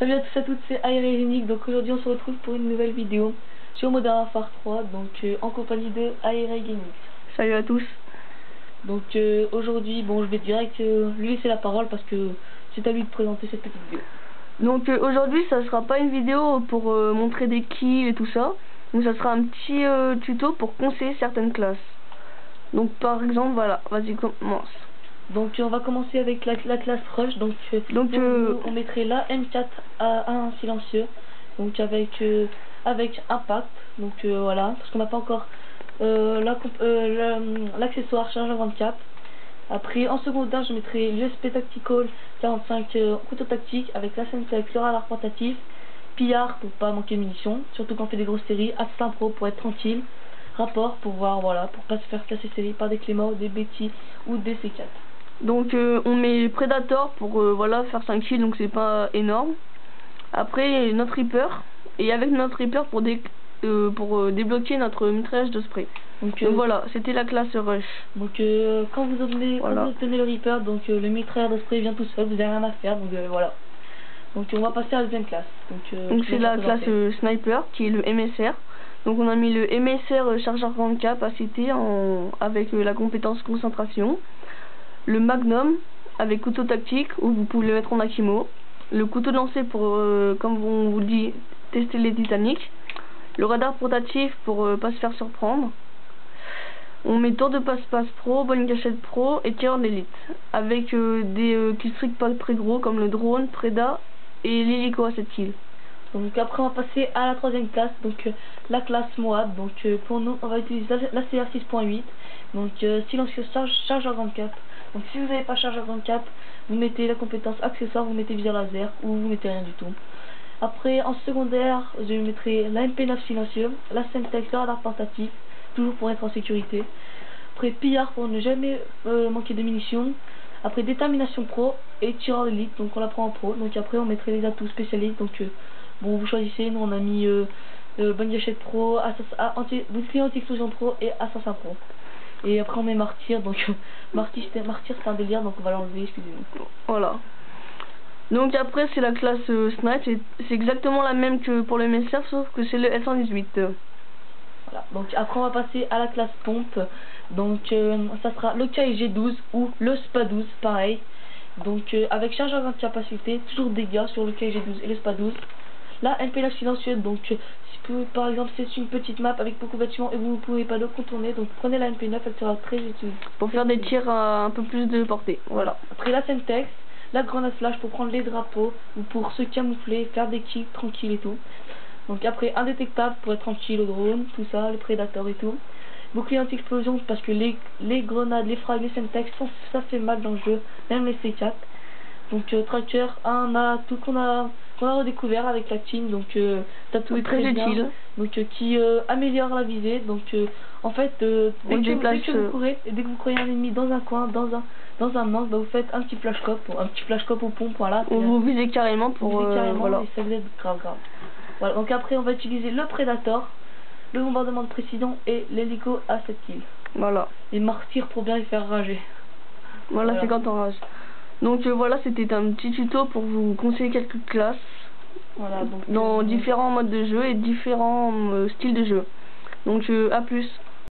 Salut à tous et à toutes, c'est Aérégénique. Donc aujourd'hui on se retrouve pour une nouvelle vidéo sur Modern Warfare 3, donc en compagnie de Aérégénique. Salut à tous. Donc aujourd'hui, bon, je vais direct lui laisser la parole parce que c'est à lui de présenter cette petite vidéo. Donc aujourd'hui ça sera pas une vidéo pour montrer des kills et tout ça, donc ça sera un petit tuto pour conseiller certaines classes. Donc par exemple voilà, vas-y commence. Donc on va commencer avec la classe Rush. Donc on mettrait la M4A1 silencieux, donc avec impact. Donc voilà, parce qu'on n'a pas encore l'accessoire charge à 24. Après en secondaire je mettrai l'USP Tactical 45 couteau tactique avec la Semtex, le radar portatif, pillard pour pas manquer de munitions, surtout quand on fait des grosses séries, Assassin Pro pour être tranquille, rapport pour voir, voilà, pour pas se faire casser série par des Clément, des Betty ou des C4. Donc on met Predator pour voilà faire 5 kills, donc c'est pas énorme. Après notre Reaper, et avec notre Reaper pour débloquer notre mitraillage de spray. Donc voilà, c'était la classe Rush. Donc quand vous obtenez le Reaper, donc le mitrailleur de spray vient tout seul, vous n'avez rien à faire, donc voilà. Donc on va passer à la deuxième classe. Donc c'est la classe Sniper qui est le MSR. Donc on a mis le MSR chargeur 24 capacité avec la compétence concentration. Le Magnum avec couteau tactique où vous pouvez le mettre en Akimo. Le couteau de lancer pour, comme on vous le dit, tester les Titanic. Le radar portatif pour pas se faire surprendre. On met tour de passe-passe pro, bonne gâchette pro et tireur d'élite. Avec des killstreaks pas très gros comme le drone, Preda et l'hélico à 7 kills. Donc après on va passer à la troisième classe, donc la classe Moab. Donc pour nous on va utiliser la CR 6.8, donc silencieux chargeur 24. Donc si vous n'avez pas chargeur 24, vous mettez la compétence accessoire, vous mettez viseur laser ou vous mettez rien du tout. Après en secondaire je mettrai la MP9 silencieux, la Semtex, le radar portatif, toujours pour être en sécurité. Après pillard pour ne jamais manquer de munitions. Après détermination pro et tireur d'élite, donc on la prend en pro. Donc après on mettrait les atouts spécialistes, donc bon vous choisissez, nous on a mis bonne gâchette pro, bouclier anti-explosion pro et assassin pro. Et après on met martyr, donc martyr c'est un délire, donc on va l'enlever, excusez-nous. Voilà. Donc après c'est la classe Snipe, c'est exactement la même que pour le MSR sauf que c'est le L118. Voilà, donc après on va passer à la classe pompe. Donc ça sera le KG12 ou le SPA12, pareil. Donc avec charge à 20 capacité, toujours dégâts sur le KG12 et le SPA12. La MP9 silencieuse, donc si par exemple c'est une petite map avec beaucoup de bâtiments et vous ne pouvez pas le contourner, donc prenez la MP9, elle sera très utile. Pour faire des tirs à un peu plus de portée. Voilà. Après la Semtex, la grenade flash pour prendre les drapeaux ou pour se camoufler, faire des kills tranquilles et tout. Donc après indétectable pour être tranquille au drone, tout ça, les prédateurs et tout. Bouclier anti-explosion parce que les grenades, les frags, les Semtex, ça fait mal dans le jeu, même les C4. Donc tracker, on a tout qu'on a redécouvert avec la team, donc tatou est très utile, donc qui améliore la visée. Donc en fait dès que vous courez et dès que vous croyez un ennemi dans un coin, dans un angle, bah, vous faites un petit flashcope aux pompes, voilà. Vous visez carrément pour voilà. Et ça vous aide grave. Voilà, donc après on va utiliser le Predator, le bombardement de précision et l'hélico à 7 kills. Voilà. Et martyr pour bien les faire rager. Voilà. C'est quand on rage. Donc voilà, c'était un petit tuto pour vous conseiller quelques classes. Voilà, donc, dans différents modes de jeu et différents styles de jeu. Donc à plus.